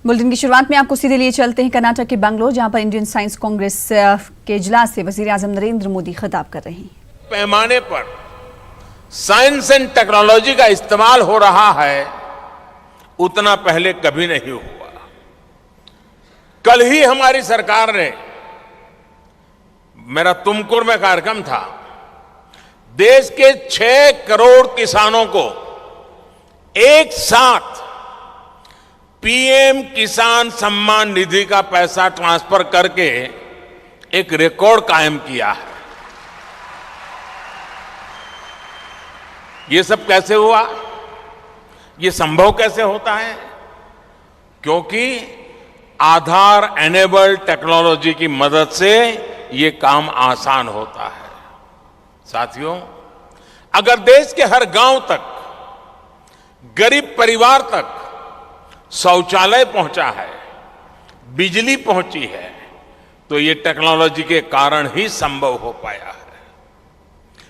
Bulletin की शुरुआत में आपको सीधे लिए चलते हैं कर्नाटक के बेंगलोर, जहां पर इंडियन साइंस कांग्रेस के इजलास से वजीर आजम नरेंद्र मोदी खिताब कर रहे हैं। पैमाने पर साइंस एंड टेक्नोलॉजी का इस्तेमाल हो रहा है, उतना पहले कभी नहीं हुआ। कल ही हमारी सरकार ने, मेरा तुमकुर में कार्यक्रम था, देश के 6 करोड़ किसानों को एक साथ पीएम किसान सम्मान निधि का पैसा ट्रांसफर करके एक रिकॉर्ड कायम किया है। ये सब कैसे हुआ? ये संभव कैसे होता है? क्योंकि आधार एनेबल्ड टेक्नोलॉजी की मदद से ये काम आसान होता है। साथियों, अगर देश के हर गांव तक, गरीब परिवार तक शौचालय पहुंचा है, बिजली पहुंची है, तो ये टेक्नोलॉजी के कारण ही संभव हो पाया है।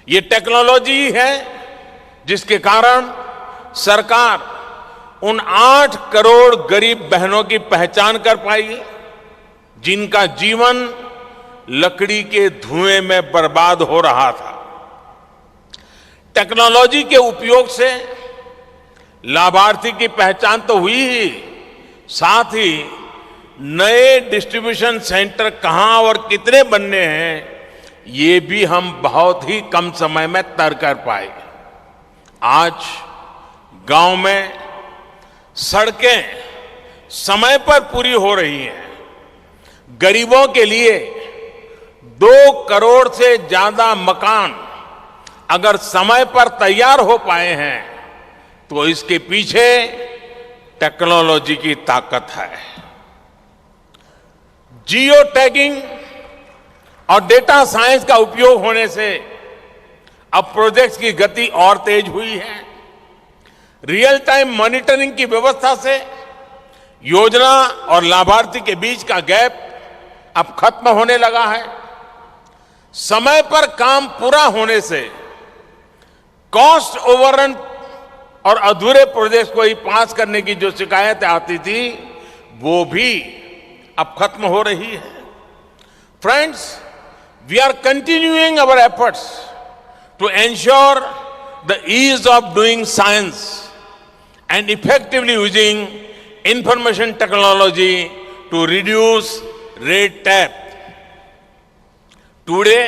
ये टेक्नोलॉजी ही है जिसके कारण सरकार उन 8 करोड़ गरीब बहनों की पहचान कर पाई जिनका जीवन लकड़ी के धुएं में बर्बाद हो रहा था। टेक्नोलॉजी के उपयोग से लाभार्थी की पहचान तो हुई ही, साथ ही नए डिस्ट्रीब्यूशन सेंटर कहां और कितने बनने हैं, ये भी हम बहुत ही कम समय में तय कर पाए। आज गांव में सड़कें समय पर पूरी हो रही हैं। गरीबों के लिए 2 करोड़ से ज्यादा मकान अगर समय पर तैयार हो पाए हैं, तो इसके पीछे टेक्नोलॉजी की ताकत है। जियो टैगिंग और डेटा साइंस का उपयोग होने से अब प्रोजेक्ट्स की गति और तेज हुई है। रियल टाइम मॉनिटरिंग की व्यवस्था से योजना और लाभार्थी के बीच का गैप अब खत्म होने लगा है। समय पर काम पूरा होने से कॉस्ट ओवररन और अधूरे प्रोजेक्ट को ही पास करने की जो शिकायतें आती थी, वो भी अब खत्म हो रही है। Friends, we are continuing our efforts to ensure the ease of doing science and effectively using information technology to reduce red tape. Today,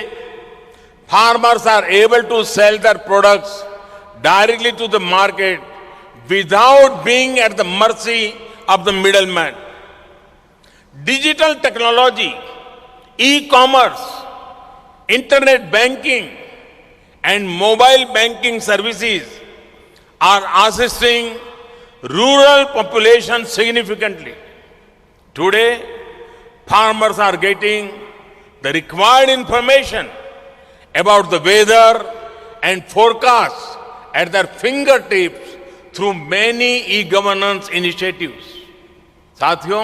farmers are able to sell their products directly to the market without being at the mercy of the middleman. Digital technology, e-commerce, internet banking, and mobile banking services are assisting rural population significantly. Today, farmers are getting the required information about the weather and forecasts at their fingertips through many e-governance initiatives. साथियों,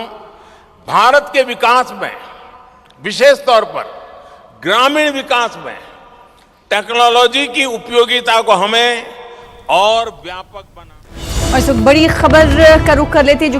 भारत के विकास में, विशेष तौर पर ग्रामीण विकास में technology की उपयोगिता को हमें और व्यापक बना। और इस वक्त बड़ी खबर का रुख कर लेते हैं, जो कि